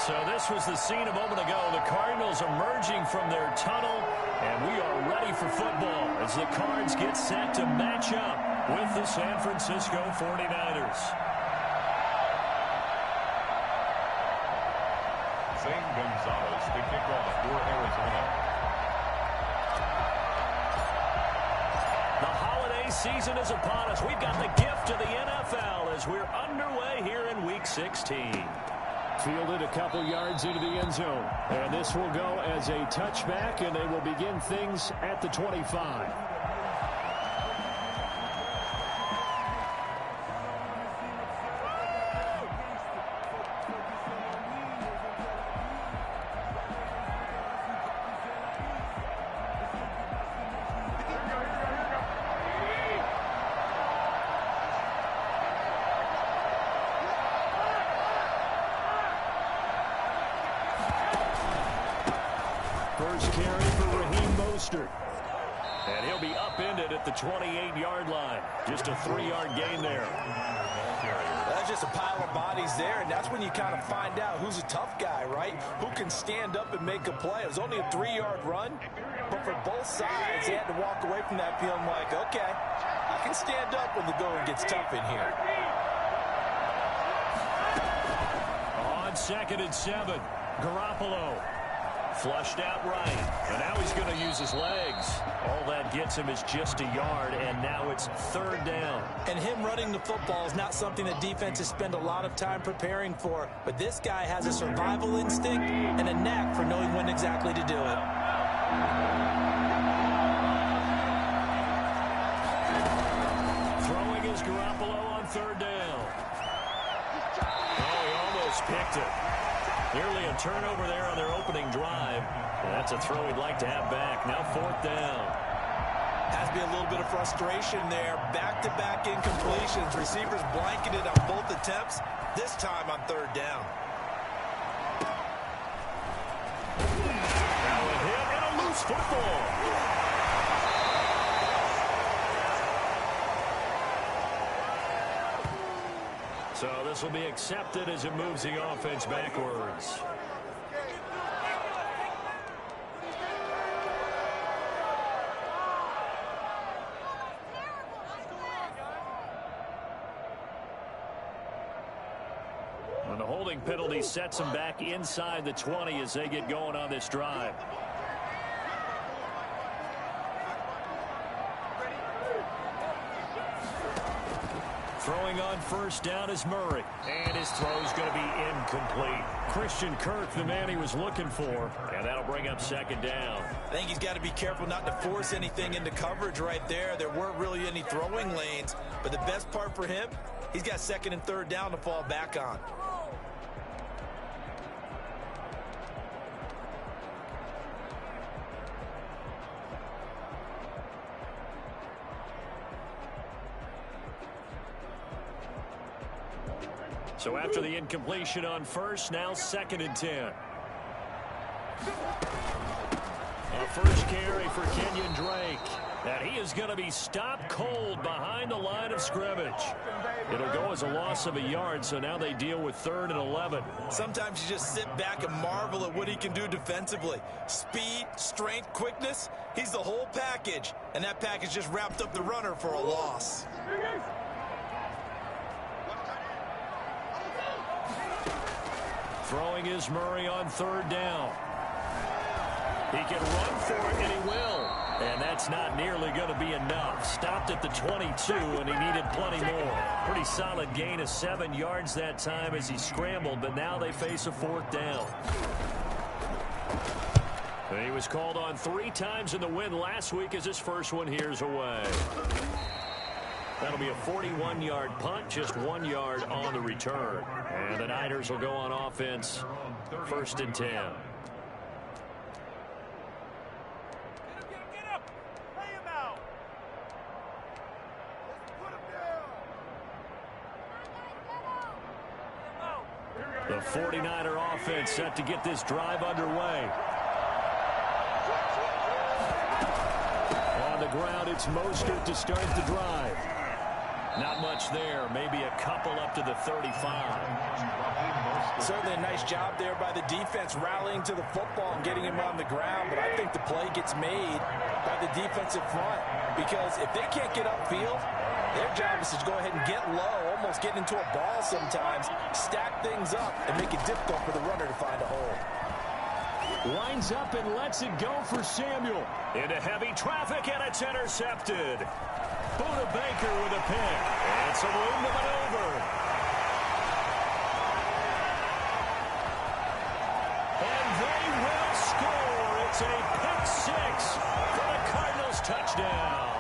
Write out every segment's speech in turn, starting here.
So this was the scene a moment ago. The Cardinals emerging from their tunnel, and we are ready for football as the Cards get set to match up with the San Francisco 49ers. Zane Gonzalez to kick off for Arizona. The holiday season is upon us. We've got the gift of the NFL as we're underway here in Week 16. Fielded a couple yards into the end zone. And this will go as a touchback, and they will begin things at the 25. First carry for Raheem Mostert. And he'll be upended at the 28-yard line. Just a 3-yard gain there. That's just a pile of bodies there, and that's when you kind of find out who's a tough guy, right? Who can stand up and make a play. It was only a 3-yard run, but for both sides, they had to walk away from that feeling like, okay, I can stand up when the going gets tough in here. On 2nd and 7, Garoppolo. Flushed out right, and now he's going to use his legs. All that gets him is just a yard, and now it's 3rd down. And him running the football is not something that defenses spend a lot of time preparing for, but this guy has a survival instinct and a knack for knowing when exactly to do it. Throwing is Garoppolo on 3rd down. Oh, he almost picked it. Nearly a turnover there on their opening drive. That's a throw he'd like to have back. Now 4th down. Has to be a little bit of frustration there. Back-to-back incompletions. Receivers blanketed on both attempts, this time on 3rd down. Now a hit and a loose football. So this will be accepted as it moves the offense backwards. And the holding penalty sets them back inside the 20 as they get going on this drive. Throwing on 1st down is Murray. And his throw's going to be incomplete. Christian Kirk, the man he was looking for. And that'll bring up 2nd down. I think he's got to be careful not to force anything into coverage right there. There weren't really any throwing lanes. But the best part for him, he's got 2nd and 3rd down to fall back on. So after the incompletion on 1st, now 2nd and 10. A first carry for Kenyon Drake. And he is going to be stopped cold behind the line of scrimmage. It'll go as a loss of a yard, so now they deal with 3rd and 11. Sometimes you just sit back and marvel at what he can do defensively. Speed, strength, quickness, he's the whole package. And that package just wrapped up the runner for a loss. Throwing is Murray on 3rd down. He can run for it, and he will. And that's not nearly going to be enough. Stopped at the 22, and he needed plenty more. Pretty solid gain of 7 yards that time as he scrambled, but now they face a 4th down. He was called on 3 times in the win last week as his first one here's away. That'll be a 41-yard punt, just 1 yard on the return. And the Niners will go on offense, 1st and 10. The 49er offense set to get this drive underway. On the ground, it's Mostert to start the drive. Not much there, maybe a couple up to the 35. Certainly a nice job there by the defense rallying to the football and getting him on the ground, but I think the play gets made by the defensive front because if they can't get upfield, their job is to go ahead and get low, almost get into a ball sometimes, stack things up, and make it difficult for the runner to find a hole. Lines up and lets it go for Samuel. Into heavy traffic, and it's intercepted. Buda Baker with a pick. And some room to maneuver. And they will score. It's a pick six for the Cardinals touchdown.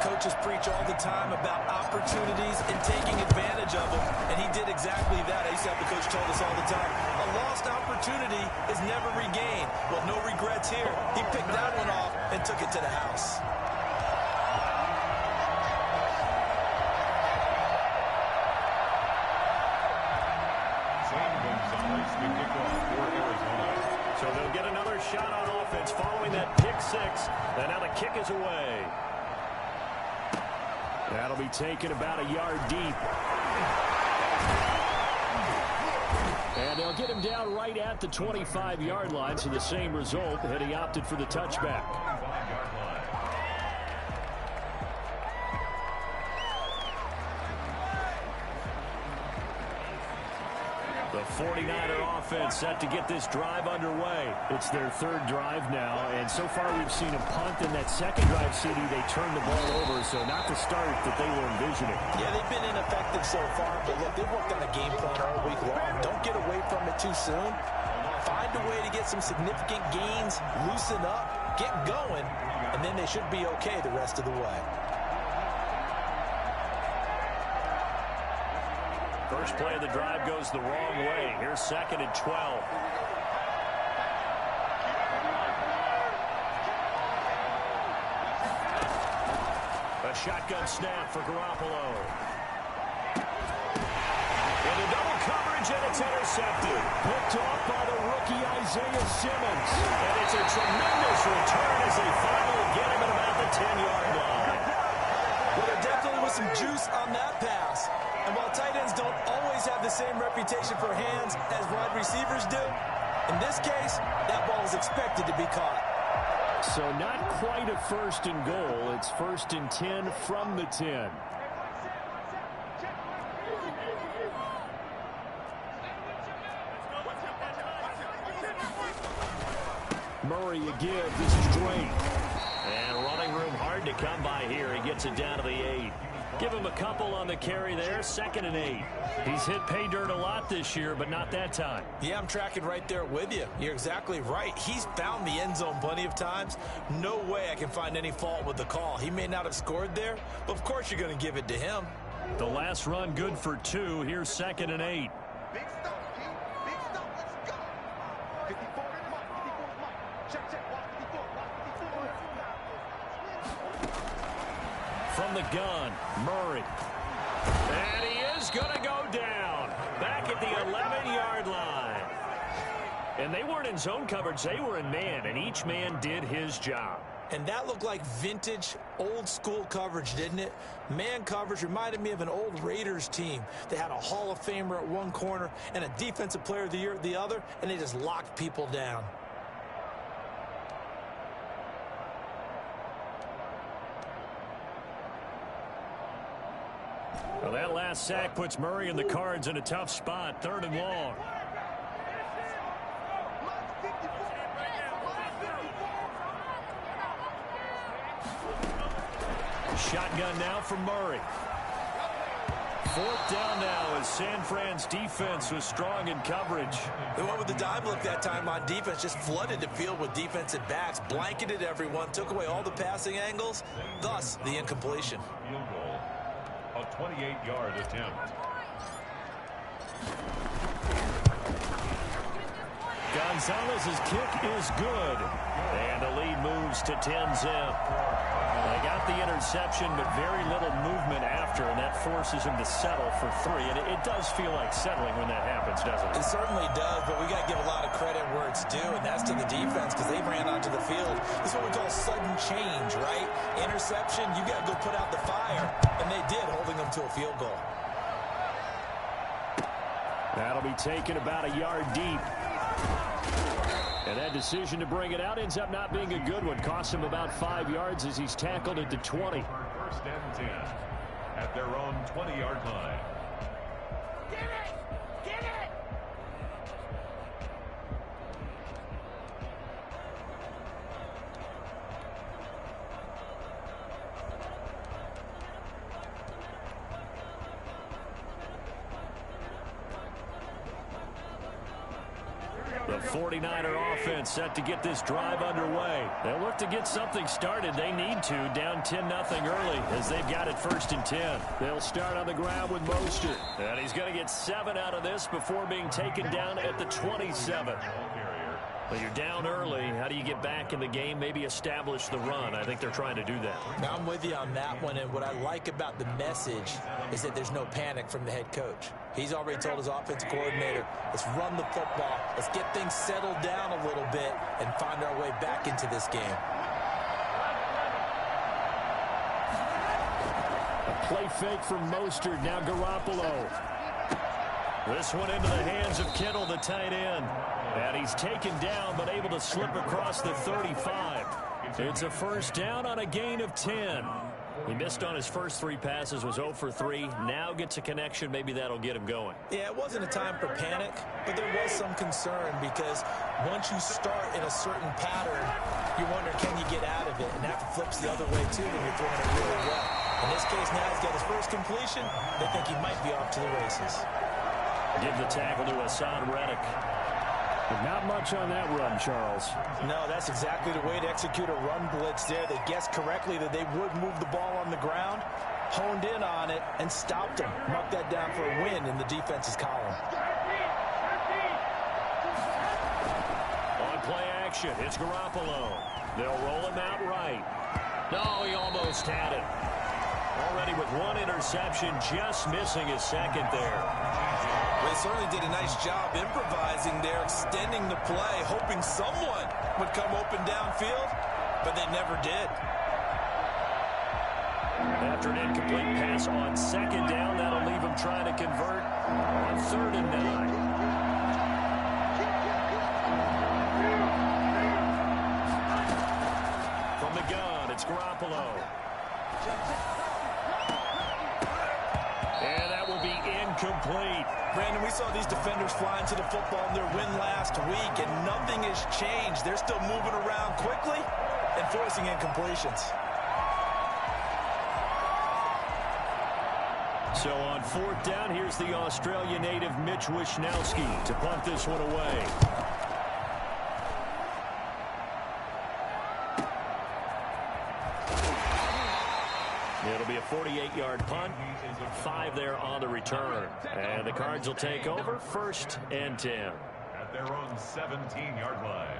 Coaches preach all the time about opportunities and taking advantage of them, and he did exactly that. I used to have the coach told us all the time, a lost opportunity is never regained. Well, no regrets here. He picked that one off and took it to the house. So they'll get another shot on offense following that pick six, and now the kick is away. That'll be taken about a yard deep. And they'll get him down right at the 25-yard line, so the same result, and he opted for the touchback. The 49er offense set to get this drive underway. It's their third drive now, and so far we've seen a punt in that second drive, CD. They turned the ball over, so not the start that they were envisioning. Yeah, they've been ineffective so far, but look, they've worked on a game plan all week long. Don't get away from it too soon. Find a way to get some significant gains, loosen up, get going, and then they should be okay the rest of the way. First play of the drive goes the wrong way. Here's 2nd and 12. A shotgun snap for Garoppolo. Into double coverage, and it's intercepted. Picked off by the rookie Isaiah Simmons. And it's a tremendous return as they finally get him at about the 10-yard line. Well, there definitely was some juice on that pass. And while tight ends don't always have the same reputation for hands as wide receivers do, in this case, that ball was expected to be caught. So not quite a 1st and goal. It's 1st and 10 from the 10. Murray a give. This is Drake. And running room hard to come by here. He gets it down to the 8. Give him a couple on the carry there. 2nd and 8. He's hit pay dirt a lot this year, but not that time. Yeah, I'm tracking right there with you. You're exactly right. He's found the end zone plenty of times. No way I can find any fault with the call. He may not have scored there, but of course you're going to give it to him. The last run good for 2. Here's 2nd and 8. Big stop, G. Big stop. Let's go. 54 in mark. 54 mark. Check, check. Watch 54. Watch 54. From the gun, Murray. And he is going to go down. Back at the 11-yard line. And they weren't in zone coverage. They were in man, and each man did his job. And that looked like vintage, old-school coverage, didn't it? Man coverage reminded me of an old Raiders team. They had a Hall of Famer at one corner and a Defensive Player of the Year at the other, and they just locked people down. Well, that last sack puts Murray and the Cards in a tough spot. 3rd and long. Shotgun now for Murray. 4th down now as San Fran's defense was strong in coverage. They went with the dime look that time on defense, just flooded the field with defensive backs, blanketed everyone, took away all the passing angles, thus the incompletion. Field goal, a 28-yard attempt. Gonzalez's kick is good. And the lead moves to 10-zip. They got the interception, but very little movement after, and that forces him to settle for 3. And it does feel like settling when that happens, doesn't it? It certainly does, but we got to give a lot of credit where it's due, and that's to the defense because they ran onto the field. This is what we call sudden change, right? Interception, you got to go put out the fire, and they did, holding them to a field goal. That'll be taken about a yard deep. And that decision to bring it out ends up not being a good one. Costs him about 5 yards as he's tackled at the 20. First and 10 at their own 20-yard line. Get it! Get it! The 49er offense set to get this drive underway. They'll look to get something started. They need to, down 10-0 early as they've got it first and 10. They'll start on the ground with Mostert. And he's going to get 7 out of this before being taken down at the 27. Well, you're down early. How do you get back in the game? Maybe establish the run. I think they're trying to do that. Now, I'm with you on that one, and what I like about the message is that there's no panic from the head coach. He's already told his offensive coordinator, let's run the football, let's get things settled down a little bit and find our way back into this game. A play fake from Mostert, now Garoppolo. This one into the hands of Kittle, the tight end. And he's taken down, but able to slip across the 35. It's a first down on a gain of 10. He missed on his first 3 passes, was 0 for 3. Now gets a connection. Maybe that'll get him going. Yeah, it wasn't a time for panic, but there was some concern because once you start in a certain pattern, you wonder, can you get out of it? And that flips the other way, too, when you're throwing it really well. In this case, now he's got his first completion. They think he might be off to the races. Give the tackle to Hassan Reddick. But not much on that run, Charles. No, that's exactly the way to execute a run blitz there. They guessed correctly that they would move the ball on the ground, honed in on it, and stopped them. Mark that down for a win in the defense's column. On play action, it's Garoppolo. They'll roll him out right. No, he almost had it. Already with 1 interception, just missing his second there. They certainly did a nice job improvising there, extending the play, hoping someone would come open downfield, but they never did. After an incomplete pass on second down, that'll leave him trying to convert on 3rd and 9. From the gun, it's Garoppolo. And that will be incomplete. Brandon, we saw these defenders flying to the football in their win last week, and nothing has changed. They're still moving around quickly and forcing incompletions. So on 4th down, here's the Australia native Mitch Wishnowsky to punt this one away. It'll be a 48-yard punt, 5 there on the return. And the Cards will take over 1st and 10. At their own 17-yard line.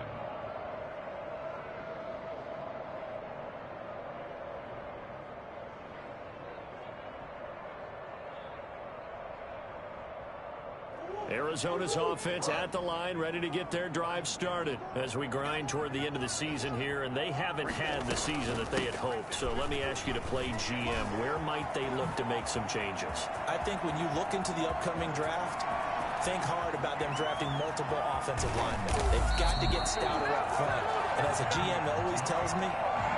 Arizona's offense at the line, ready to get their drive started as we grind toward the end of the season here, and they haven't had the season that they had hoped. So let me ask you to play GM. Where might they look to make some changes? I think when you look into the upcoming draft, think hard about them drafting multiple offensive linemen. They've got to get stouter up front. And as a GM always tells me,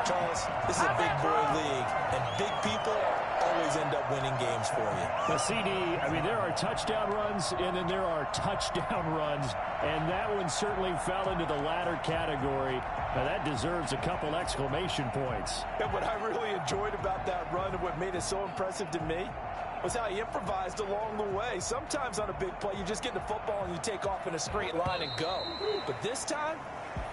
Charles, this is a big boy league, and big people always end up winning games for you. The CD, I mean, there are touchdown runs, and then there are touchdown runs, and that one certainly fell into the latter category. Now, that deserves a couple exclamation points. And what I really enjoyed about that run and what made it so impressive to me was how he improvised along the way. Sometimes on a big play, you just get the football and you take off in a straight line and go. But this time,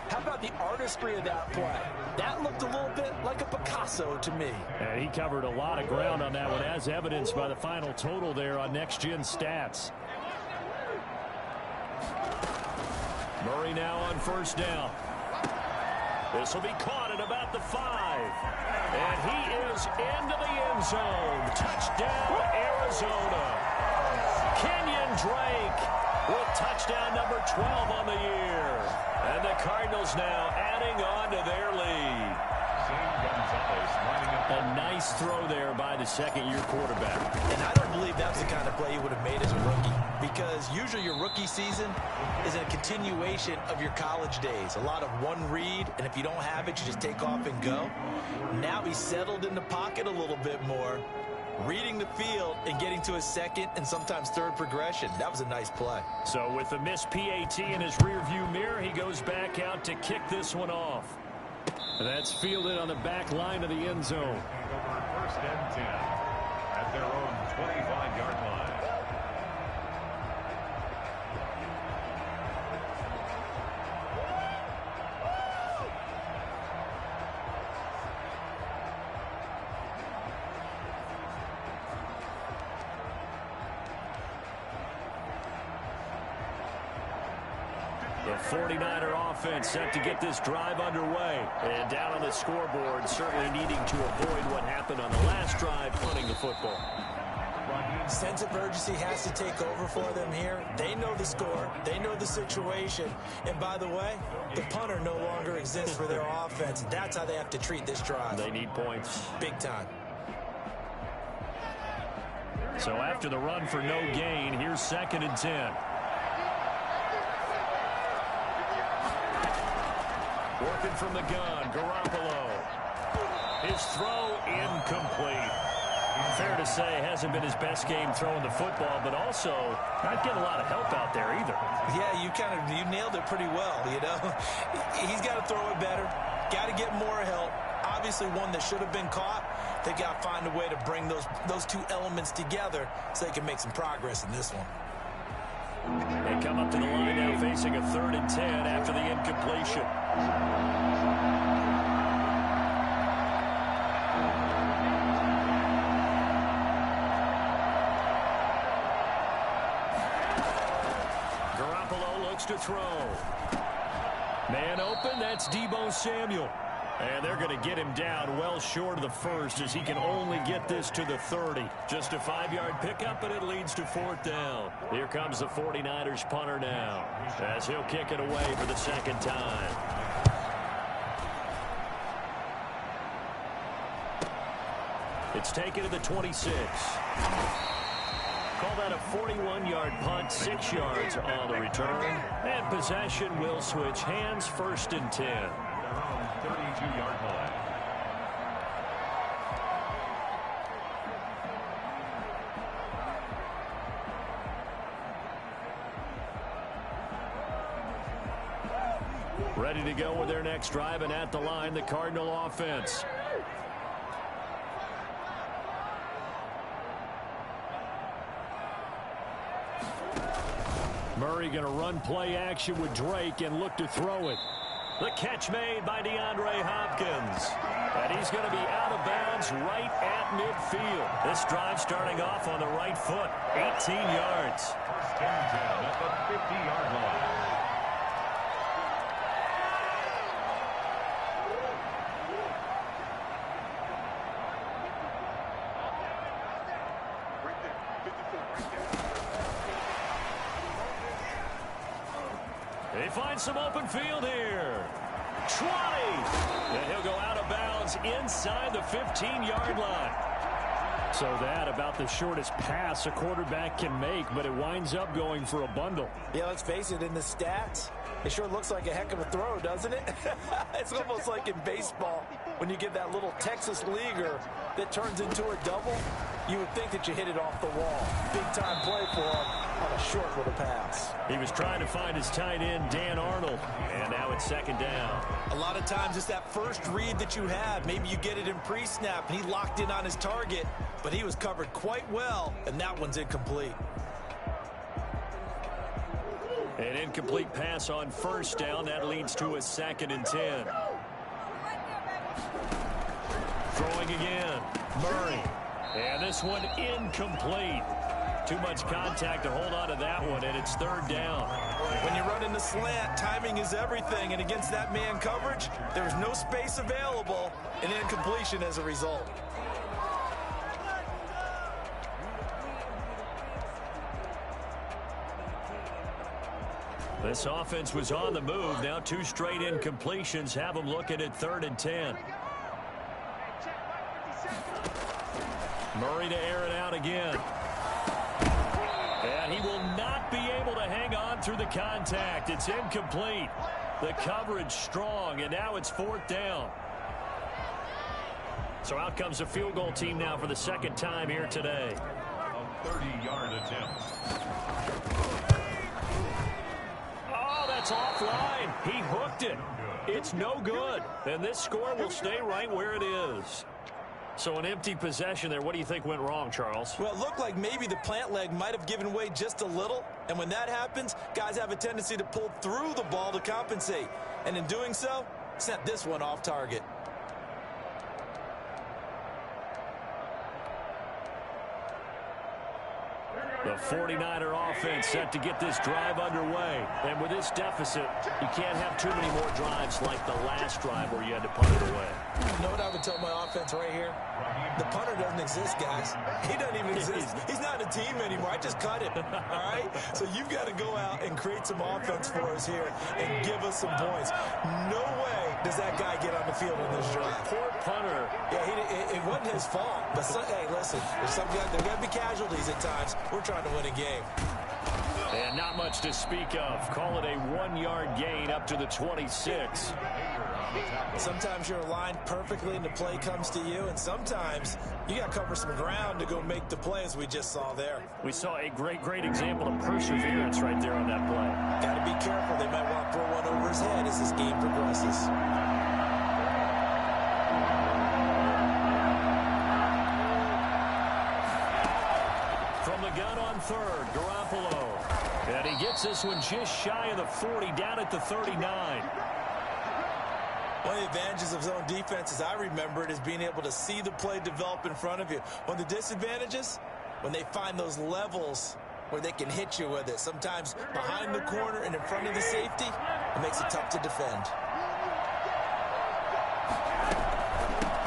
how about the artistry of that play? That looked a little bit like a Picasso to me. And he covered a lot of ground on that one, as evidenced by the final total there on Next Gen Stats. Murray now on 1st down. This will be caught at about the 5. And he is into the end zone. Touchdown, Arizona. Kenyon Drake with touchdown number 12 on the year. And the Cardinals now adding on to their lead. A nice throw there by the second-year quarterback. And I don't believe that's the kind of play he would have made as a rookie. because usually your rookie season is a continuation of your college days. A lot of one read, and if you don't have it, you just take off and go. Now he's settled in the pocket a little bit more, reading the field and getting to his second and sometimes third progression. That was a nice play. So with the missed PAT in his rearview mirror, he goes back out to kick this one off. That's fielded on the back line of the end zone. Over 1st and 10 at their own 25-yard line. The 49er offense set to get this drive underway. And down on the scoreboard, certainly needing to avoid what happened on the last drive, punting the football. Sense of urgency has to take over for them here. They know the score. They know the situation. And by the way, the punter no longer exists for their offense. That's how they have to treat this drive. They need points. Big time. So after the run for no gain, here's 2nd and 10. Working from the gun, Garoppolo. His throw incomplete. Fair to say, hasn't been his best game throwing the football, but also not getting a lot of help out there either. Yeah, you nailed it pretty well, you know. He's got to throw it better. Got to get more help. Obviously one that should have been caught. They got to find a way to bring those two elements together so they can make some progress in this one. They come up to the line now facing a 3rd and 10 after the incompletion. Garoppolo looks to throw. Man open, that's Deebo Samuel. And they're going to get him down well short of the first as he can only get this to the 30. Just a 5-yard pickup, and it leads to 4th down. Here comes the 49ers punter now as he'll kick it away for the 2nd time. It's taken to the 26. Call that a 41-yard punt, 6 yards on the return. And possession will switch hands, 1st and 10. 32-yard line. Ready to go with their next drive, and at the line, the Cardinal offense. Murray going to run play action with Drake and look to throw it. The catch made by DeAndre Hopkins. And he's going to be out of bounds right at midfield. This drive starting off on the right foot. 18 yards. 1st and 10 at the 50-yard line. They find some open field here. 20. And he'll go out of bounds inside the 15-yard line. So that about the shortest pass a quarterback can make, but it winds up going for a bundle. Yeah, let's face it, in the stats, it sure looks like a heck of a throw, doesn't it? It's almost like in baseball when you get that little Texas leaguer that turns into a double. You would think that you hit it off the wall. Big-time play for him on a short little pass. He was trying to find his tight end, Dan Arnold, and now it's 2nd down. A lot of times it's that first read that you have. Maybe you get it in pre-snap, and he locked in on his target, but he was covered quite well, and that one's incomplete. An incomplete pass on 1st down. That leads to a 2nd and 10. Throwing again. Murray. And this one incomplete. Too much contact to hold on to that one, and it's 3rd down. When you run in the slant, timing is everything, and against that man coverage, there's no space available, and incompletion as a result. This offense was on the move. Now 2 straight incompletions have them looking at 3rd and 10. Murray to air it out again. And he will not through the contact. It's incomplete. The coverage strong, and now it's 4th down. So out comes the field goal team now for the second time here today. A 30-yard attempt. Oh, that's offline. He hooked it. It's no good. And this score will stay right where it is. So an empty possession there. What do you think went wrong, Charles? Well, it looked like maybe the plant leg might have given way just a little. And when that happens, guys have a tendency to pull through the ball to compensate. And in doing so, sent this one off target. The 49er offense set to get this drive underway. And with this deficit, you can't have too many more drives like the last drive where you had to punt it away. You know what I would tell my offense right here? The punter doesn't exist, guys. He doesn't even exist. He's not a team anymore. I just cut him, all right? So you've got to go out and create some offense for us here and give us some points. No way does that guy get on the field in this drive. Poor punter. Yeah, it wasn't his fault. But, hey, listen, there's going to be casualties at times. We're trying to win a game. And not much to speak of. Call it a 1-yard gain up to the 26. Sometimes you're aligned perfectly and the play comes to you, and sometimes you got to cover some ground to go make the play, as we just saw there. We saw a great example of perseverance right there on that play. Got to be careful. They might want to throw one over his head as this game progresses. From the gun on third, Garoppolo. And he gets this one just shy of the 40, down at the 39. One of the advantages of zone defense, as I remember it, is being able to see the play develop in front of you. One of the disadvantages, when they find those levels where they can hit you with it, sometimes behind the corner and in front of the safety, it makes it tough to defend.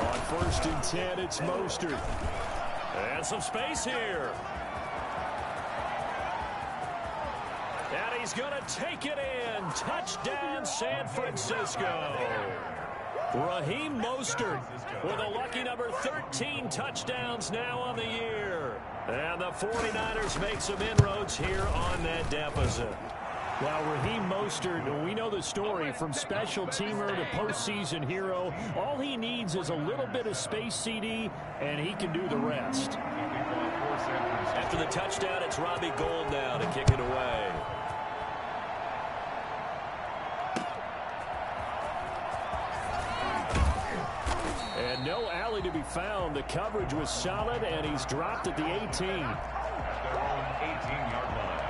On 1st and 10, it's Mostert. And some space here. And he's going to take it in. Touchdown, San Francisco. Raheem Mostert with a lucky number 13 touchdowns now on the year. And the 49ers make some inroads here on that deficit. Well, Raheem Mostert, we know the story, from special teamer to postseason hero. All he needs is a little bit of space, CD, and he can do the rest. After the touchdown, it's Robbie Gould now to kick it away. And no alley to be found. The coverage was solid, and he's dropped at the 18. At their own 18-yard line.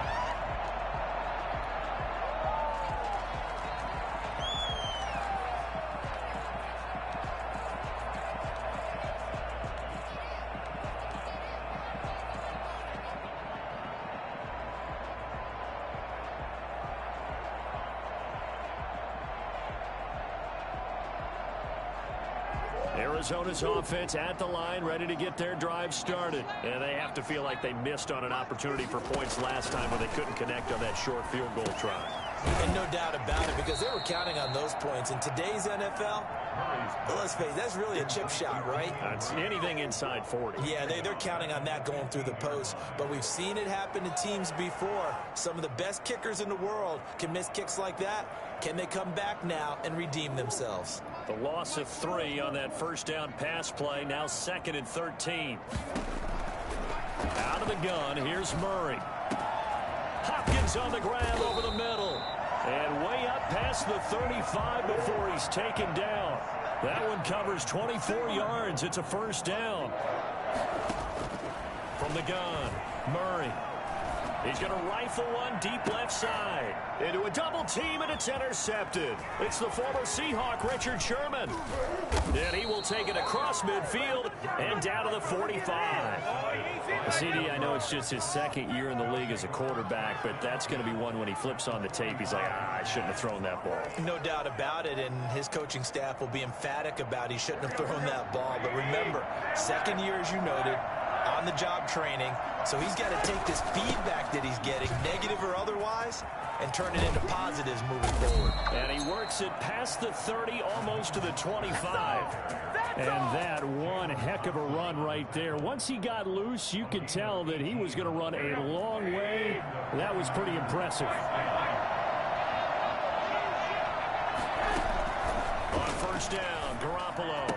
Arizona's offense at the line, ready to get their drive started. And they have to feel like they missed on an opportunity for points last time when they couldn't connect on that short field goal try. And no doubt about it, because they were counting on those points. In today's NFL, let's face it, that's really a chip shot, right? It's anything inside 40. Yeah, they're counting on that going through the post. But we've seen it happen to teams before. Some of the best kickers in the world can miss kicks like that. Can they come back now and redeem themselves? The loss of 3 on that first down pass play, now 2nd and 13. Out of the gun, here's Murray. Hopkins on the grab over the middle. And way up past the 35 before he's taken down. That one covers 24 yards. It's a first down. From the gun, Murray. He's going to rifle one deep left side. Into a double team, and it's intercepted. It's the former Seahawk, Richard Sherman. And he will take it across midfield and down to the 45. CD, I know it's just his 2nd year in the league as a quarterback, but that's going to be one when he flips on the tape. He's like, I shouldn't have thrown that ball. No doubt about it, and his coaching staff will be emphatic about he shouldn't have thrown that ball. But remember, 2nd year, as you noted, on-the-job training, so he's got to take this feedback that he's getting, negative or otherwise, and turn it into positives moving forward. And he works it past the 30, almost to the 25. And that one heck of a run right there. Once he got loose, you could tell that he was going to run a long way That was pretty impressive. On first down, Garoppolo.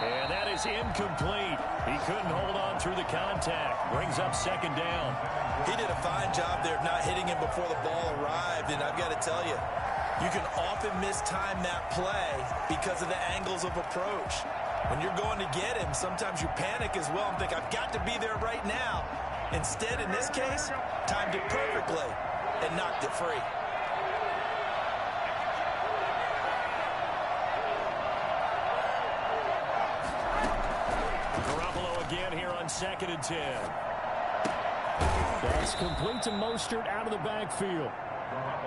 And that is incomplete. He couldn't hold on through the contact. Brings up second down. He did a fine job there of not hitting him before the ball arrived, and I've got to tell you, you can often mistime that play because of the angles of approach. When you're going to get him, sometimes you panic as well and think, I've got to be there right now. Instead, in this case, timed it perfectly and knocked it free. Garoppolo again here on 2nd and 10. That's complete to Mostert out of the backfield.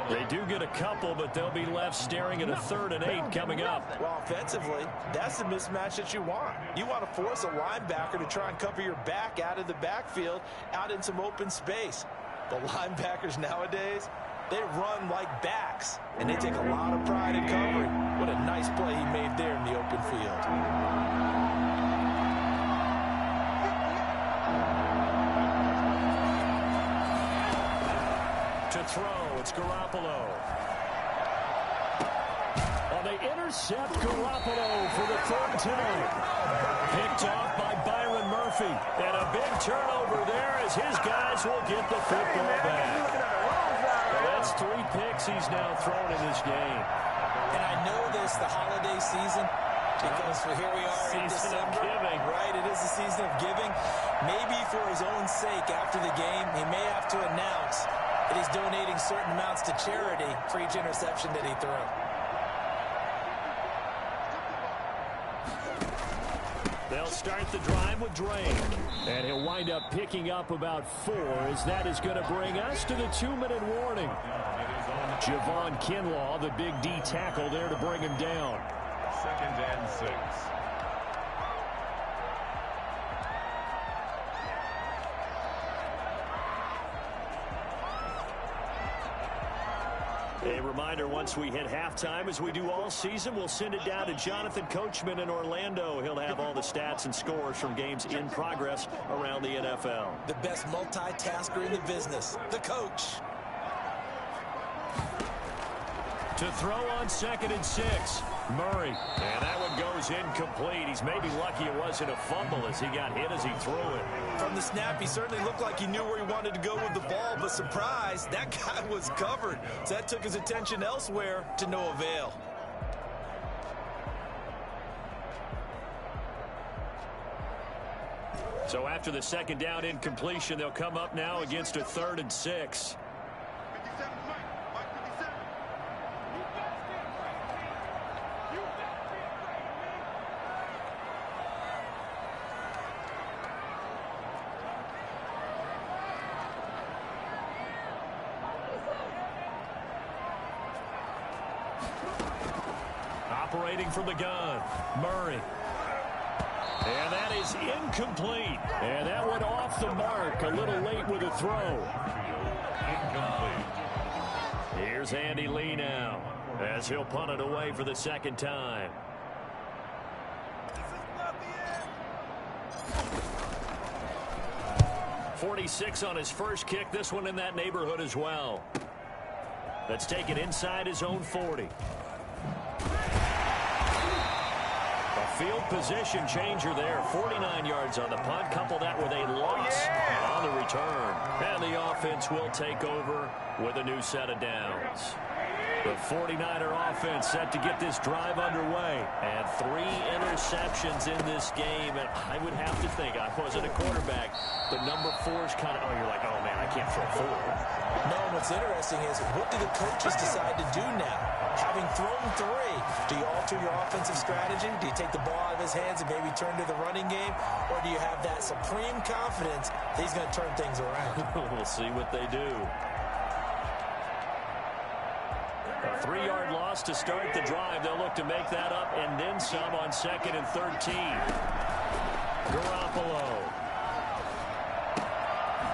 They do get a couple, but they'll be left staring at a 3rd and 8 coming up. Well, offensively, that's the mismatch that you want. You want to force a linebacker to try and cover your back out of the backfield, out in some open space. The linebackers nowadays, they run like backs, and they take a lot of pride in covering. What a nice play he made there in the open field. To throw, it's Garoppolo. Oh, they intercept Garoppolo for the 3rd time. Picked off by Byron Murphy. And a big turnover there as his guys will get the football back. Well, that's 3 picks he's now thrown in this game. And I know this, the holiday season, because here we are in December. Season of giving. Right, it is the season of giving. Maybe for his own sake after the game, he may have to announce that he's donating certain amounts to charity for each interception that he threw. They'll start the drive with Drake. And he'll wind up picking up about 4 as that is going to bring us to the 2-minute warning. Javon Kinlaw, the big D tackle there to bring him down. 2nd and 6. A reminder, once we hit halftime, as we do all season, we'll send it down to Jonathan Coachman in Orlando. He'll have all the stats and scores from games in progress around the NFL. The best multitasker in the business, the coach. To throw on 2nd and 6, Murray. And that one goes incomplete. He's maybe lucky it wasn't a fumble as he got hit as he threw it. From the snap, he certainly looked like he knew where he wanted to go with the ball, but surprise, that guy was covered. So that took his attention elsewhere to no avail. So after the 2nd down incompletion, they'll come up now against a 3rd and 6. 57, Mike 57. Operating from the gun, Murray. And that is incomplete. And that went off the mark a little late with a throw. Incomplete. Here's Andy Lee now as he'll punt it away for the 2nd time. .46 on his first kick. This one in that neighborhood as well. Let's take it inside his own 40. Field position changer there. 49 yards on the punt. Couple that with a loss on the return. And the offense will take over with a new set of downs. The 49er offense set to get this drive underway. And 3 interceptions in this game. And I would have to think, I wasn't a quarterback, but number 4's kind of, oh, you're like, oh, man, I can't throw 4. No, what's interesting is, what do the coaches decide to do now? Having thrown 3, do you alter your offensive strategy? Do you take the ball out of his hands and maybe turn to the running game? Or do you have that supreme confidence that he's going to turn things around? We'll see what they do. A 3-yard loss to start the drive. They'll look to make that up and then some on 2nd and 13. Garoppolo.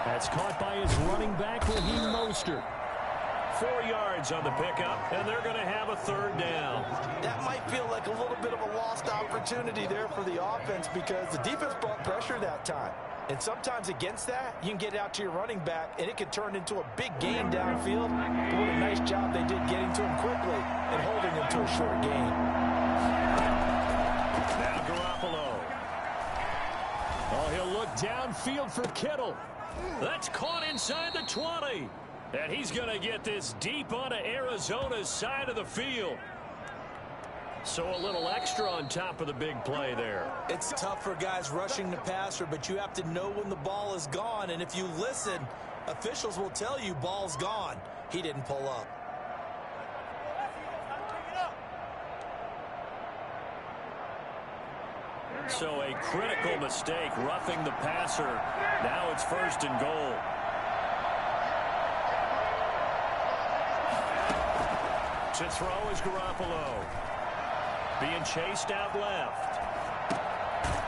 That's caught by his running back, Raheem Mostert. 4 yards on the pickup, and they're going to have a 3rd down. That might feel like a little bit of a lost opportunity there for the offense because the defense brought pressure that time. And sometimes against that, you can get it out to your running back, and it could turn into a big gain downfield. But what a nice job they did getting to him quickly and holding him to a short gain. Now Garoppolo. Oh, he'll look downfield for Kittle. That's caught inside the 20. And he's going to get this deep onto Arizona's side of the field. So a little extra on top of the big play there. It's tough for guys rushing the passer, but you have to know when the ball is gone. And if you listen, officials will tell you ball's gone. He didn't pull up. So a critical mistake, roughing the passer. Now it's 1st and goal. To throw is Garoppolo. Being chased out left.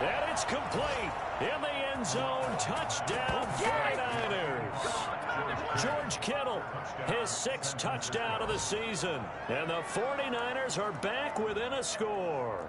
And it's complete. In the end zone. Touchdown 49ers. George Kittle, his 6th touchdown of the season. And the 49ers are back within a score.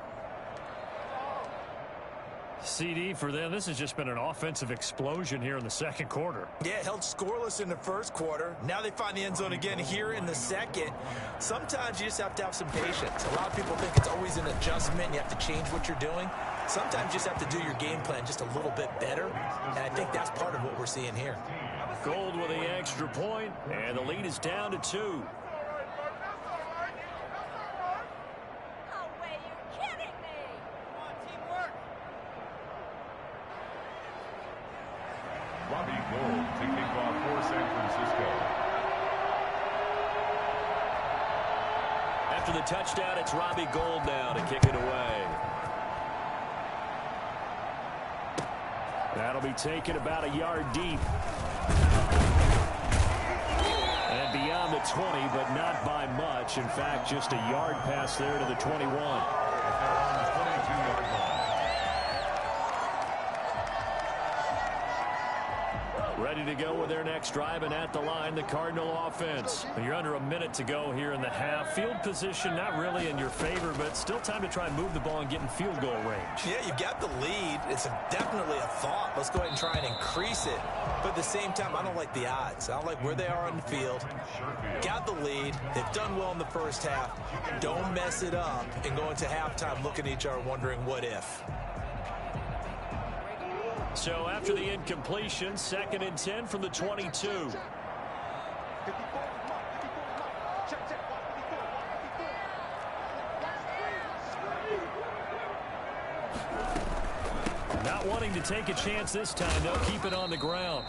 CD for them, this has just been an offensive explosion here in the second quarter. Yeah, held scoreless in the first quarter. Now they find the end zone again here in the second. Sometimes you just have to have some patience. A lot of people think it's always an adjustment. You have to change what you're doing. Sometimes you just have to do your game plan just a little bit better. And I think that's part of what we're seeing here. Gold with the extra point, and the lead is down to 2. Robbie Gould to kick off for San Francisco. After the touchdown, it's Robbie Gould now to kick it away. That'll be taken about a yard deep. And beyond the 20, but not by much. In fact, just a yard pass there to the 21. Ready to go with their next drive, and at the line, the Cardinal offense. You're under a minute to go here in the half. Field position not really in your favor, but still time to try and move the ball and get in field goal range. Yeah, you've got the lead. It's definitely a thought. Let's go ahead and try and increase it. But at the same time, I don't like the odds. I don't like where they are on the field. Got the lead. They've done well in the first half. Don't mess it up and go into halftime looking at each other wondering what if. So after the incompletion, 2nd and 10 from the 22. Not wanting to take a chance this time, they'll keep it on the ground.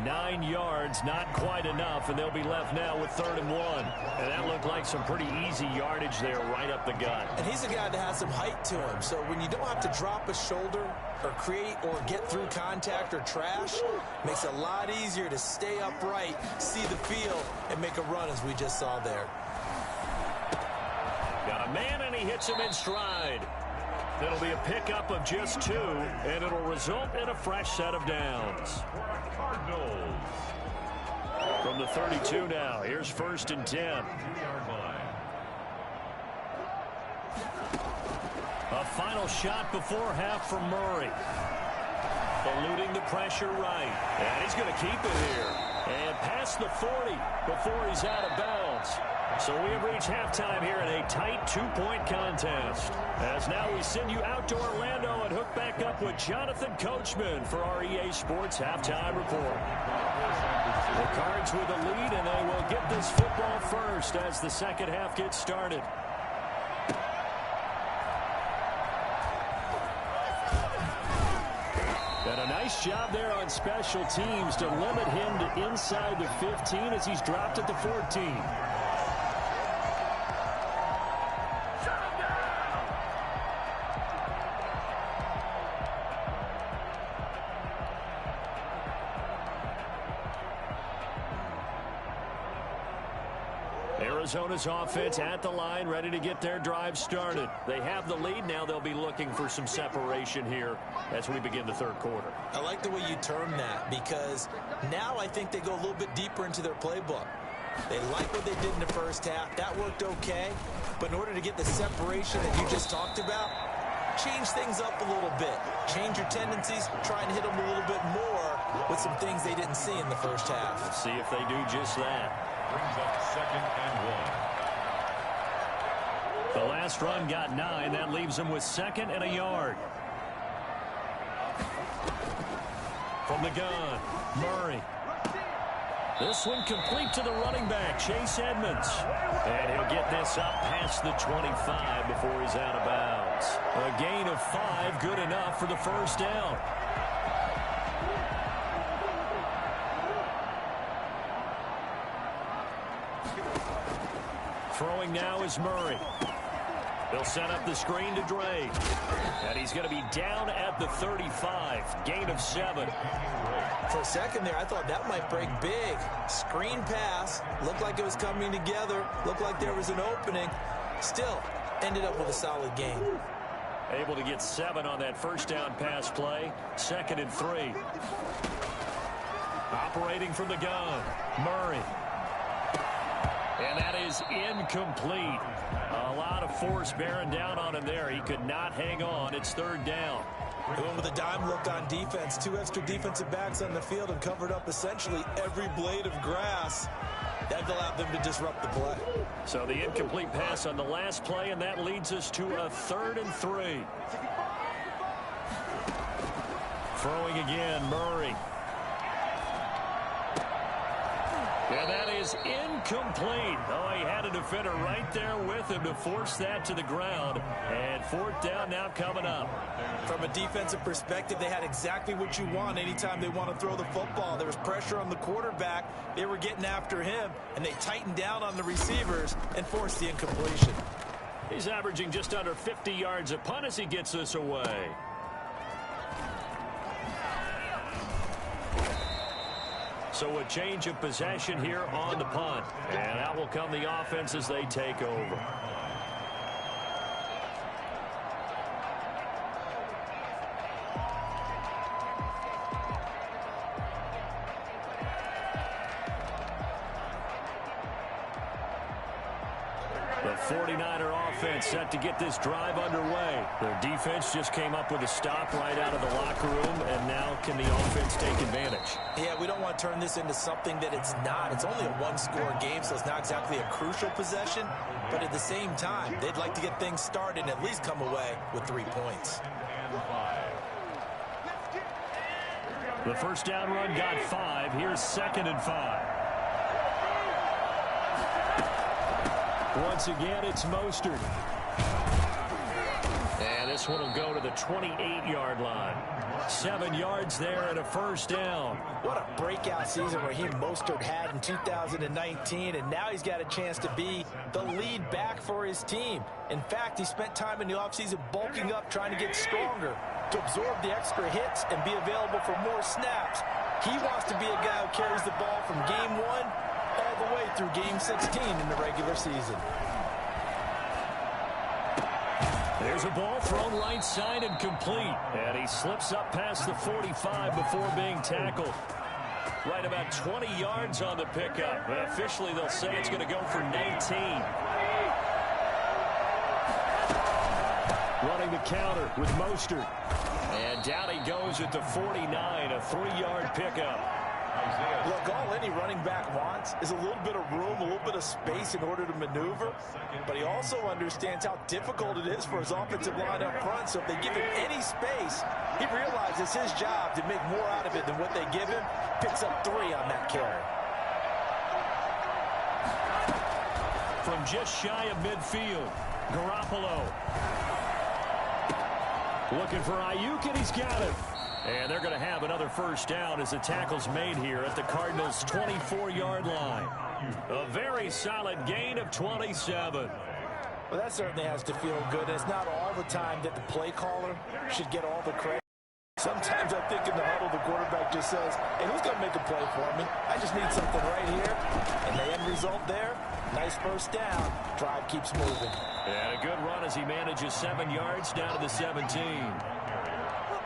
9 yards, not quite enough, and they'll be left now with 3rd and 1. And that looked like some pretty easy yardage there right up the gut. And he's a guy that has some height to him, so when you don't have to drop a shoulder or create or get through contact or trash, makes it a lot easier to stay upright, see the field, and make a run as we just saw there. Got a man, and he hits him in stride. It'll be a pickup of just 2, and it'll result in a fresh set of downs. Cardinals. From the 32 now, here's 1st and 10. A final shot before half from Murray. Eluding the pressure right. And he's going to keep it here. And past the 40 before he's out of bounds. So we have reached halftime here in a tight 2-point contest. As now we send you out to Orlando and hook back up with Jonathan Coachman for our EA Sports Halftime Report. The Cards with the lead, and they will get this football first as the second half gets started. And a nice job there on special teams to limit him to inside the 15 as he's dropped at the 14. Arizona's offense at the line, ready to get their drive started. They have the lead. Now they'll be looking for some separation here as we begin the third quarter. I like the way you term that, because now I think they go a little bit deeper into their playbook. They like what they did in the first half. That worked okay. But in order to get the separation that you just talked about, change things up a little bit. Change your tendencies, try and hit them a little bit more with some things they didn't see in the first half. Let's see if they do just that. Brings up 2nd and 1. The last run got 9. That leaves him with 2nd and a yard. From the gun, Murray. This one complete to the running back, Chase Edmonds. And he'll get this up past the 25 before he's out of bounds. A gain of 5, good enough for the first down. Throwing now is Murray. They'll set up the screen to Dre. And he's going to be down at the 35. Gain of 7. For a second there, I thought that might break big. Screen pass. Looked like it was coming together. Looked like there was an opening. Still, ended up with a solid gain. Able to get 7 on that first down pass play. 2nd and 3. Operating from the gun, Murray. And that is incomplete. A lot of force bearing down on him there. He could not hang on. It's 3rd down. They went with a dime look on defense. 2 extra defensive backs on the field and covered up essentially every blade of grass. That allowed them to disrupt the play. So the incomplete pass on the last play, and that leads us to a 3rd and 3. Throwing again, Murray. And that is incomplete. Oh, he had a defender right there with him to force that to the ground. And 4th down now coming up. From a defensive perspective, they had exactly what you want anytime they want to throw the football. There was pressure on the quarterback. They were getting after him, and they tightened down on the receivers and forced the incompletion. He's averaging just under 50 yards a punt as he gets this away. So a change of possession here on the punt. And out will come the offense as they take over. The 49er offense set to get this drive underway. Their defense just came up with a stop right out of the locker room, and now can the offense take advantage? Yeah, we don't want to turn this into something that it's not. It's only a one-score game, so it's not exactly a crucial possession. But at the same time, they'd like to get things started and at least come away with 3 points. The first down run got 5. Here's 2nd and 5. Once again, it's Mostert. And this one will go to the 28-yard line. 7 yards there and a first down. What a breakout season Raheem Mostert had in 2019, and now he's got a chance to be the lead back for his team. In fact, he spent time in the offseason bulking up, trying to get stronger, to absorb the extra hits and be available for more snaps. He wants to be a guy who carries the ball from game 1 all the way through game 16 in the regular season. There's a ball thrown right side and complete. And he slips up past the 45 before being tackled. Right about 20 yards on the pickup. But officially, they'll say it's going to go for 19. Running the counter with Mostert. And down he goes at the 49, a 3-yard pickup. Look, all any running back wants is a little bit of room, a little bit of space in order to maneuver. But he also understands how difficult it is for his offensive line up front. So if they give him any space, he realizes his job to make more out of it than what they give him. Picks up 3 on that carry. From just shy of midfield, Garoppolo. Looking for Ayuk, and he's got it. And they're going to have another first down as the tackle's made here at the Cardinals' 24-yard line. A very solid gain of 27. Well, that certainly has to feel good. It's not all the time that the play caller should get all the credit. Sometimes I think in the huddle, the quarterback just says, hey, who's going to make a play for me? I just need something right here. And the end result there, nice first down. Drive keeps moving. And a good run as he manages 7 yards down to the 17.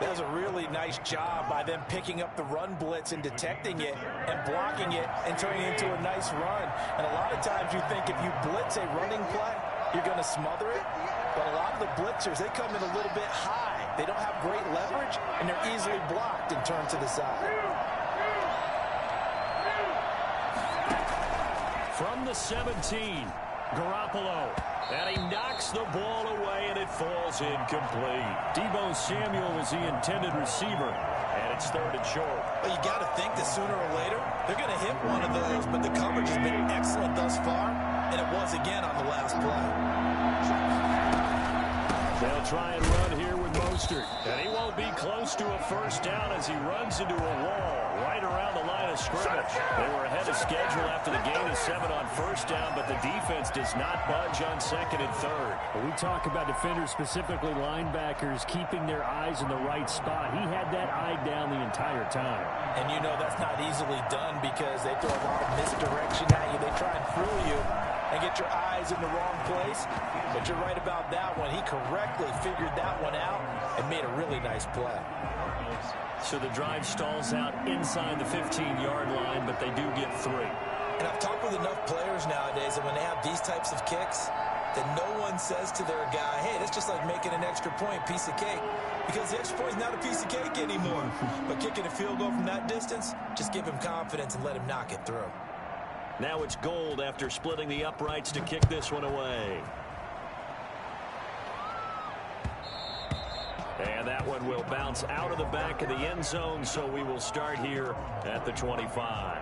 That was a really nice job by them picking up the run blitz and detecting it and blocking it and turning it into a nice run. And a lot of times you think if you blitz a running play, you're going to smother it. But a lot of the blitzers, they come in a little bit high. They don't have great leverage, and they're easily blocked and turned to the side. From the 17, Garoppolo. And he knocks the ball away, and it falls incomplete. Deebo Samuel was the intended receiver, and it's third and short. Well, you got to think that sooner or later, they're going to hit one of those, but the coverage has been excellent thus far, and it was again on the last play. They'll try and run here with Mostert, and he won't be close to a first down as he runs into a wall right around the line of scrimmage. They were ahead of schedule after the gain of 7 on first down, but the defense does not budge on second and third. Well, we talk about defenders, specifically linebackers, keeping their eyes in the right spot. He had that eye down the entire time. And you know that's not easily done because they throw a lot of misdirection at you. They try and fool you and get your eyes in the wrong place. But you're right about that one. He correctly figured that one out and made a really nice play. So the drive stalls out inside the 15-yard line, but they do get 3. And I've talked with enough players nowadays that when they have these types of kicks, that no one says to their guy, hey, that's just like making an extra point, piece of cake. Because the extra point is not a piece of cake anymore. But kicking a field goal from that distance, just give him confidence and let him knock it through. Now it's Gold after splitting the uprights to kick this one away. And that one will bounce out of the back of the end zone, so we will start here at the 25.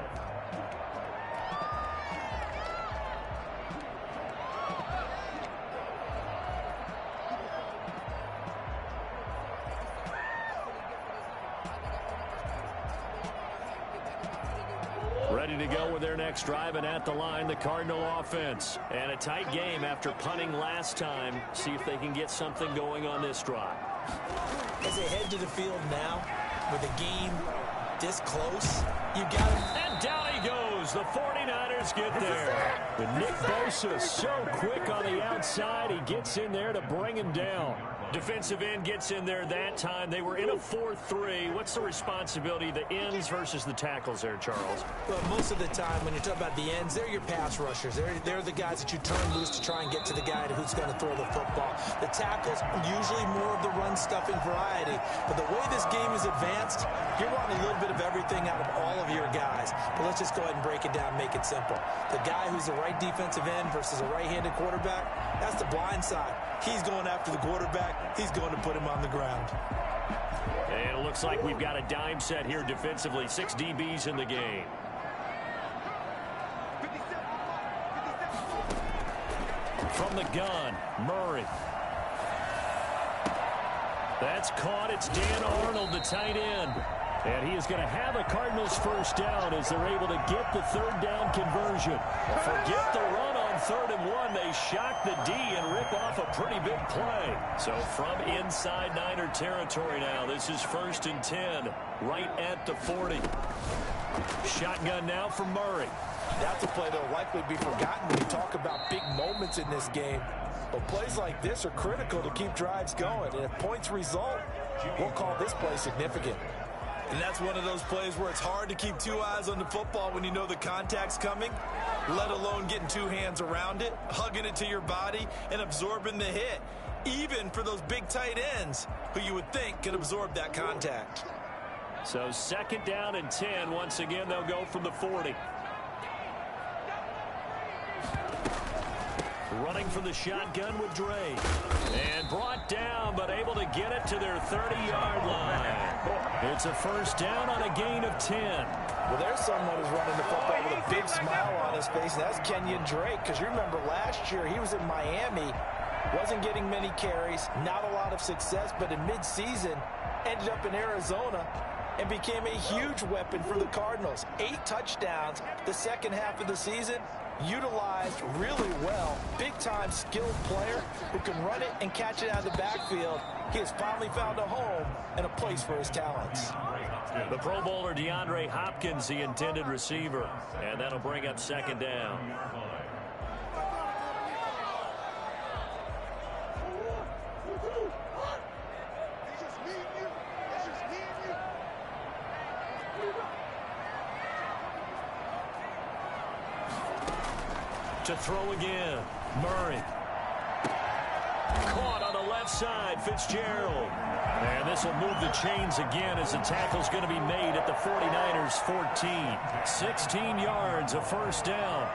Ready to go with their next drive, and at the line, the Cardinal offense. And a tight game after punting last time. See if they can get something going on this drive. As they head to the field now, with a game this close, you got him. And down he goes. The 49ers get there. And Nick Bosa so quick on the outside. He gets in there to bring him down. Defensive end gets in there that time. They were in a 4-3. What's the responsibility of the ends versus the tackles there, Charles? Well, most of the time when you talk about the ends, they're your pass rushers. They're the guys that you turn loose to try and get to the guy who's going to throw the football. The tackles, usually more of the run-stuffing variety. But the way this game is advanced, you're wanting a little bit of everything out of all of your guys. But let's just go ahead and break it down, make it simple. The guy who's the right defensive end versus a right-handed quarterback, that's the blind side. He's going after the quarterback. He's going to put him on the ground. And it looks like we've got a dime set here defensively. 6 DBs in the game. From the gun, Murray. That's caught. It's Dan Arnold, the tight end. And he is going to have a Cardinals first down as they're able to get the third down conversion. Forget the run on 3rd and 1. They shock the D and rip off a pretty big play. So from inside Niner territory now, this is 1st and 10, right at the 40. Shotgun now for Murray. That's a play that will likely be forgotten when you talk about big moments in this game. But plays like this are critical to keep drives going. And if points result, we'll call this play significant. And that's one of those plays where it's hard to keep 2 eyes on the football when you know the contact's coming, let alone getting 2 hands around it, hugging it to your body, and absorbing the hit, even for those big tight ends who you would think can absorb that contact. So 2nd down and 10. Once again, they'll go from the 40. Running from the shotgun with Dre. And brought down, but able to get it to their 30-yard line. It's a first down on a gain of 10. Well, there's someone who's running the football with a big smile on his face, and that's Kenyon Drake. Because you remember last year he was in Miami, wasn't getting many carries, not a lot of success, but in midseason ended up in Arizona and became a huge weapon for the Cardinals. 8 touchdowns the second half of the season. Utilized really well. Big-time skilled player who can run it and catch it out of the backfield. He has finally found a home and a place for his talents. The Pro Bowler DeAndre Hopkins, the intended receiver. And that'll bring up 2nd down. To throw again, Murray. Caught on the left side, Fitzgerald. And this will move the chains again as the tackle's going to be made at the 49ers 14. 16 yards, a first down.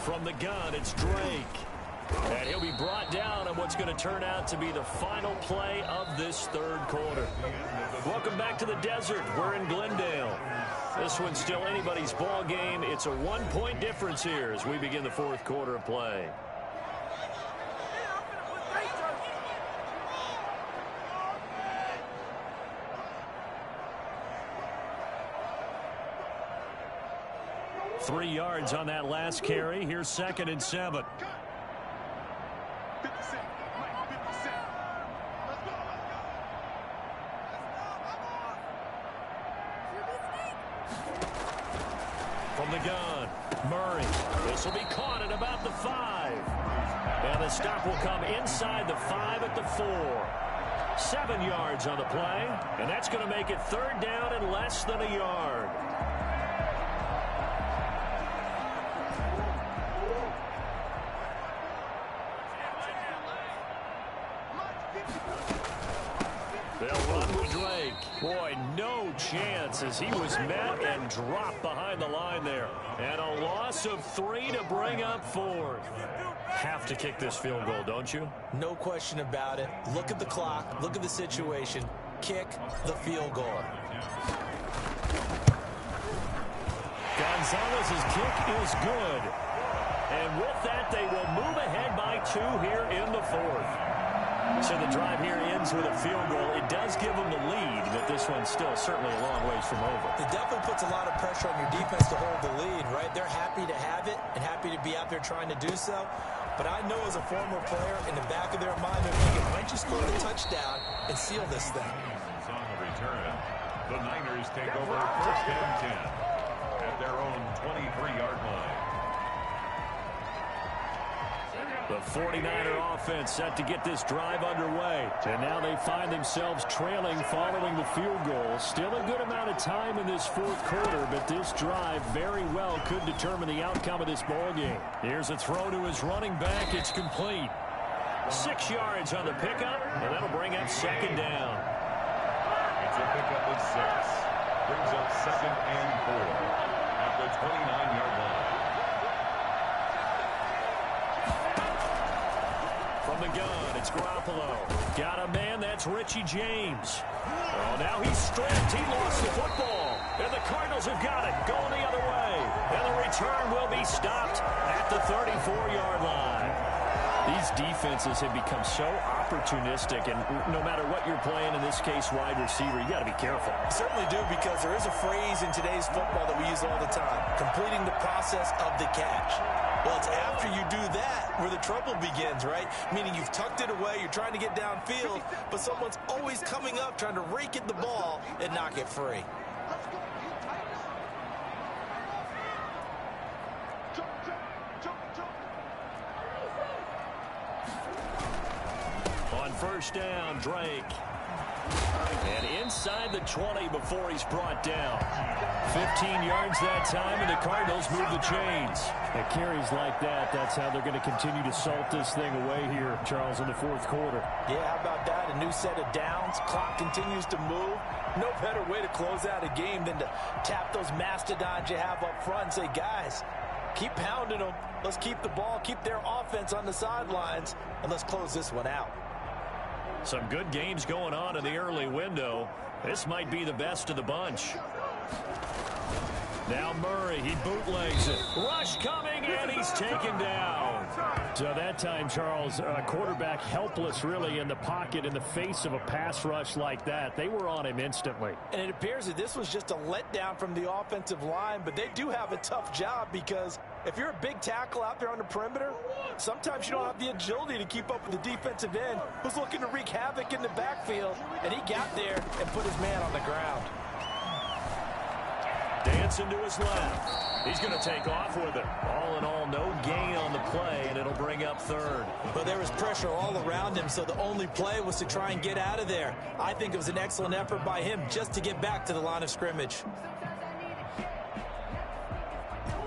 From the gun, it's Drake. And he'll be brought down on what's going to turn out to be the final play of this third quarter. Welcome back to the desert. We're in Glendale. This one's still anybody's ball game. It's a 1-point difference here as we begin the fourth quarter of play. Three yards on that last carry. Here's 2nd and 7. From the gun, Murray. This will be caught at about the 5. And the stop will come inside the 5 at the 4. 7 yards on the play. And that's going to make it third down and less than a yard. They'll run with Drake. Boy, no chance as he was met and dropped behind the line there. And a loss of 3 to bring up 4th. Have to kick this field goal, don't you? No question about it. Look at the clock. Look at the situation. Kick the field goal. Gonzalez's kick is good. And with that, they will move ahead by 2 here in the 4th. So the drive here ends with a field goal. It does give them the lead, but this one's still certainly a long ways from over. It definitely puts a lot of pressure on your defense to hold the lead, right? They're happy to have it and happy to be out there trying to do so. But I know as a former player, in the back of their mind, they're thinking, why don't you score the touchdown and seal this thing? On the return, the Niners take over 1st and 10 at their own 23-yard line. The 49er offense set to get this drive underway. And now they find themselves trailing following the field goal. Still a good amount of time in this fourth quarter, but this drive very well could determine the outcome of this ball game. Here's a throw to his running back. It's complete. 6 yards on the pickup, and that'll bring up 2nd down. It's a pickup of 6. Brings up 2nd and 4 at the 29-yard line. From the gun, it's Garoppolo. Got a man, that's Richie James. Oh, now he's stripped. He lost the football. And the Cardinals have got it, going the other way. And the return will be stopped at the 34-yard line. These defenses have become so opportunistic, and no matter what you're playing, in this case, wide receiver, you got to be careful. You certainly do, because there is a phrase in today's football that we use all the time, completing the process of the catch. Well, it's after you do that where the trouble begins, right? Meaning you've tucked it away, you're trying to get downfield, but someone's always coming up trying to rake at the ball and knock it free. On first down, Drake. And inside the 20 before he's brought down. 15 yards that time, and the Cardinals move the chains. At carries like that, that's how they're going to continue to salt this thing away here, Charles, in the fourth quarter. Yeah, how about that? A new set of downs. Clock continues to move. No better way to close out a game than to tap those mastodons you have up front and say, guys, keep pounding them. Let's keep the ball, keep their offense on the sidelines, and let's close this one out. Some good games going on in the early window. This might be the best of the bunch. Now Murray, he bootlegs it. Rush coming, and he's taken down. So that time, Charles, quarterback helpless really in the pocket in the face of a pass rush like that. They were on him instantly. And it appears that this was just a letdown from the offensive line, but they do have a tough job, because if you're a big tackle out there on the perimeter, sometimes you don't have the agility to keep up with the defensive end who's looking to wreak havoc in the backfield, and he got there and put his man on the ground. Robinson to his left. He's going to take off with it. All in all, no gain on the play, and it'll bring up third. But there was pressure all around him, so the only play was to try and get out of there. I think it was an excellent effort by him just to get back to the line of scrimmage.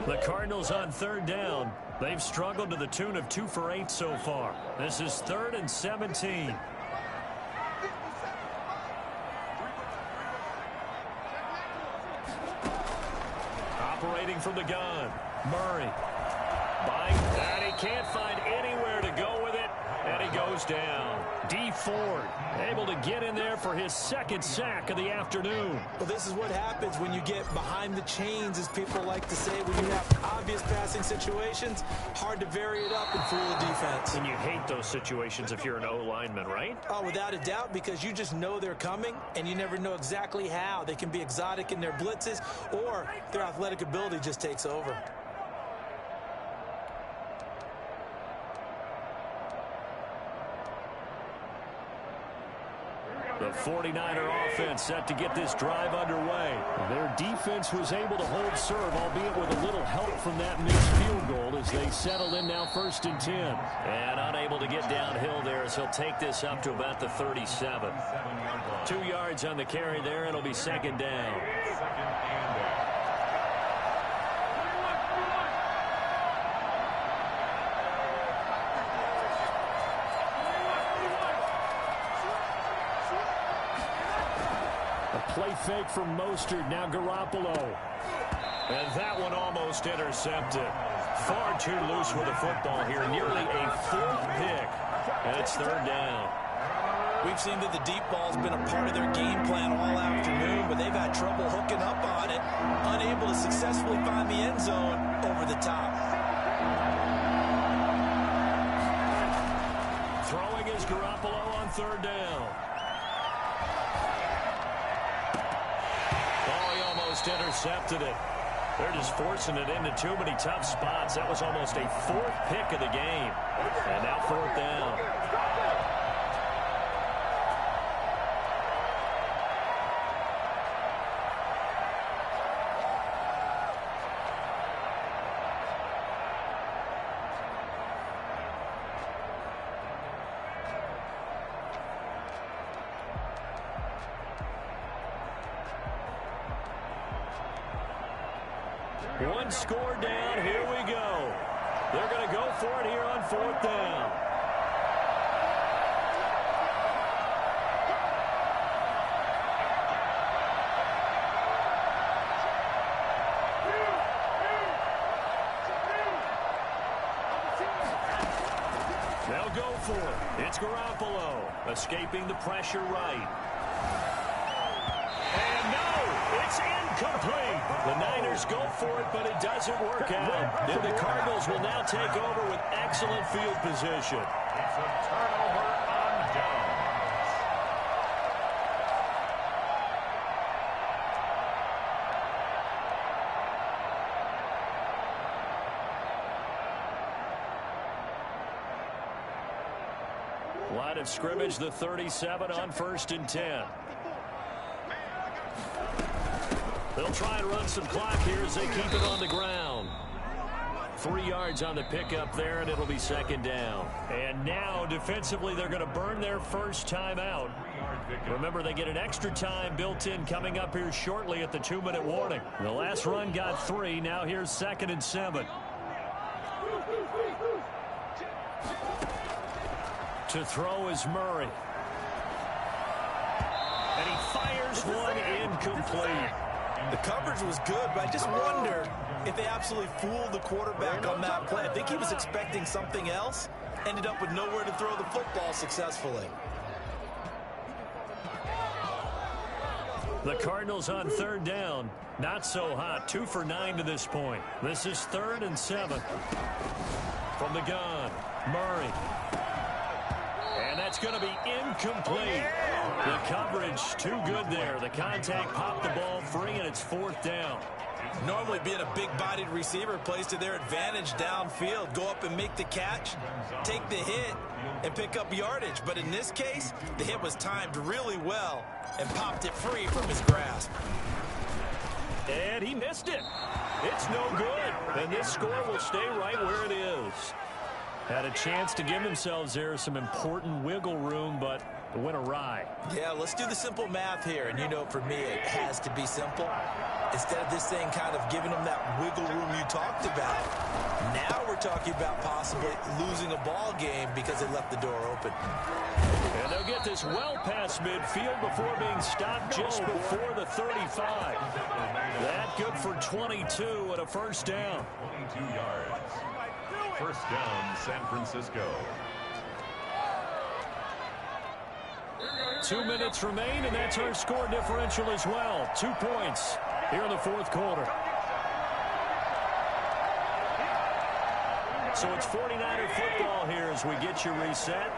The Cardinals on third down. They've struggled to the tune of 2 for 8 so far. This is 3rd and 17. Operating from the gun, Murray. And he can't find anywhere to go with it, and he goes down. Dee Ford able to get in there for his 2nd sack of the afternoon. Well, this is what happens when you get behind the chains, as people like to say, when you have obvious passing situations. Hard to vary it up and fool the defense. And you hate those situations if you're an O-lineman, right? Oh, without a doubt, because you just know they're coming, and you never know exactly how. They can be exotic in their blitzes, or their athletic ability just takes over. The 49er offense set to get this drive underway. Their defense was able to hold serve, albeit with a little help from that missed field goal as they settled in now 1st and 10. And unable to get downhill there as he'll take this up to about the 37. 2 yards on the carry there. It'll be 2nd down. Play fake from Mostert, now Garoppolo. And that one almost intercepted. Far too loose with the football here. Nearly a 4th pick. And it's 3rd down. We've seen that the deep ball's been a part of their game plan all afternoon, but they've had trouble hooking up on it, unable to successfully find the end zone over the top. Throwing is Garoppolo on 3rd down. Intercepted it. They're just forcing it into too many tough spots. That was almost a 4th pick of the game. And now 4th down. One score down. Here we go. They're going to go for it here on 4th down. They'll go for it. It's Garoppolo escaping the pressure right. And no, it's incomplete. The Niners go for it, but it doesn't work out. And the Cardinals will now take over with excellent field position. It's a turnover on downs. Line of scrimmage, the 37 on 1st and 10. They'll try and run some clock here as they keep it on the ground. 3 yards on the pickup there, and it'll be 2nd down. And now, defensively, they're going to burn their first time out. Remember, they get an extra time built in coming up here shortly at the 2-minute warning. The last run got 3. Now here's 2nd and 7. To throw is Murray. And he fires one incomplete. The coverage was good, but I just wonder if they absolutely fooled the quarterback on that play. I think he was expecting something else, ended up with nowhere to throw the football successfully. The Cardinals on 3rd down. Not so hot. 2 for 9 to this point. This is 3rd and 7. From the gun, Murray. And that's going to be incomplete. The coverage too good there. The contact popped the ball free, and it's 4th down. Normally being a big-bodied receiver plays to their advantage downfield. Go up and make the catch, take the hit, and pick up yardage. But in this case, the hit was timed really well and popped it free from his grasp. And he missed it. It's no good. And this score will stay right where it is. Had a chance to give themselves there some important wiggle room, but it went awry. Yeah, let's do the simple math here. And you know, for me, it has to be simple. Instead of this thing kind of giving them that wiggle room you talked about, now we're talking about possibly losing a ball game because they left the door open. And they'll get this well past midfield before being stopped just before the 35. That good for 22 and a first down. 22 yards. First down, San Francisco. 2 minutes remain, and that's our score differential as well. 2 points here in the fourth quarter. So it's 49er football here as we get you reset.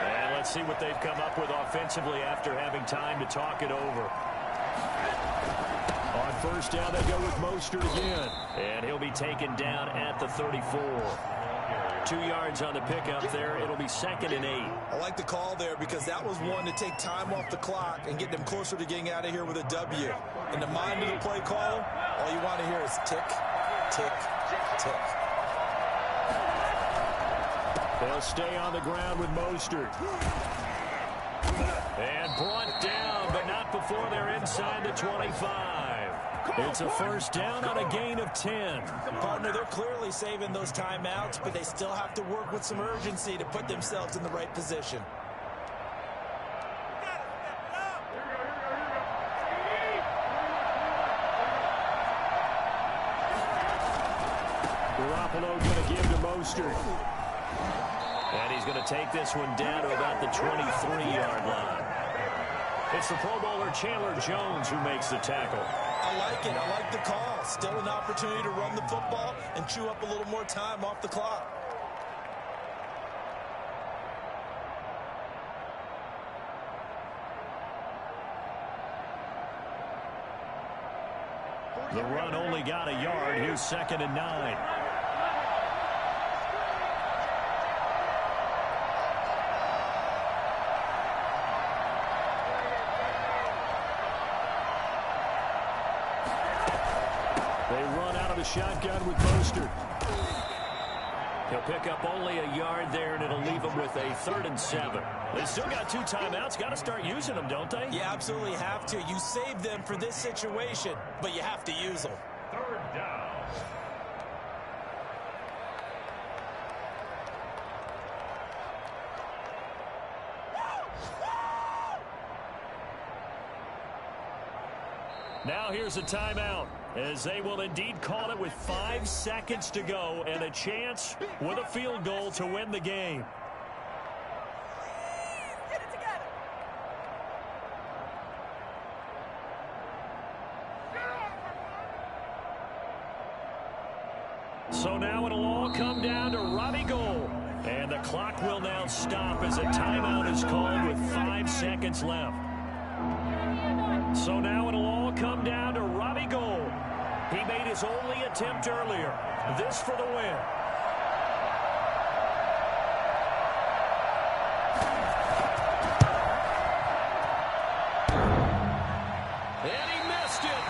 And let's see what they've come up with offensively after having time to talk it over. On first down, they go with Mostert again. And he'll be taken down at the 34. 2 yards on the pickup there. It'll be 2nd and 8. I like the call there because that was one to take time off the clock and get them closer to getting out of here with a W. In the mind of the play caller, all you want to hear is tick, tick, tick. They'll stay on the ground with Mostert. And brought down, but not before they're inside the 25. It's a first down on a gain of 10. Partner, they're clearly saving those timeouts, but they still have to work with some urgency to put themselves in the right position. Garoppolo going to give to Mostert. And he's going to take this one down to about the 23-yard line. It's the Pro Bowler Chandler Jones who makes the tackle. I like it. I like the call. Still an opportunity to run the football and chew up a little more time off the clock. The run only got a yard. Here's 2nd and 9. They run out of the shotgun with Mostert. He'll pick up only a yard there, and it'll leave him with a 3rd and 7. They still got 2 timeouts. Got to start using them, don't they? You absolutely have to. You save them for this situation, but you have to use them. Third down. Now here's a timeout, as they will indeed call it with 5 seconds to go and a chance with a field goal to win the game. Get it together. So now it'll all come down to Robbie Gould. And the clock will now stop as a timeout is called with 5 seconds left. So now it'll all come down to Robbie Gould. He made his only attempt earlier. This for the win. And he missed it.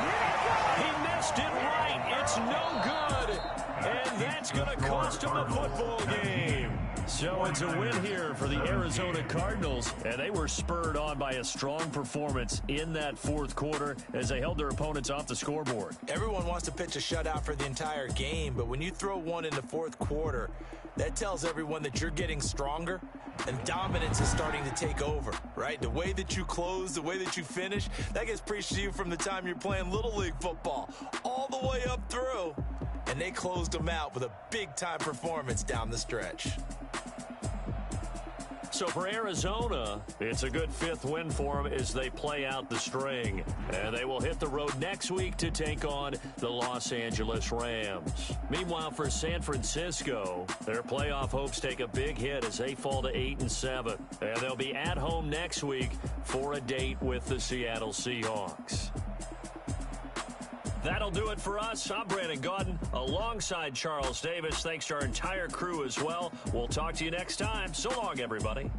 He missed it right. It's no good. And that's going to cost him the football game. So it's a win here for the Arizona Cardinals, and they were spurred on by a strong performance in that fourth quarter as they held their opponents off the scoreboard. Everyone wants to pitch a shutout for the entire game, but when you throw one in the fourth quarter, that tells everyone that you're getting stronger and dominance is starting to take over, right? The way that you close, the way that you finish, that gets preached to you from the time you're playing Little League football all the way up through. And they closed them out with a big-time performance down the stretch. So for Arizona, it's a good 5th win for them as they play out the string. And they will hit the road next week to take on the Los Angeles Rams. Meanwhile, for San Francisco, their playoff hopes take a big hit as they fall to 8-7. And they'll be at home next week for a date with the Seattle Seahawks. That'll do it for us. I'm Brandon Gaudin alongside Charles Davis. Thanks to our entire crew as well. We'll talk to you next time. So long, everybody.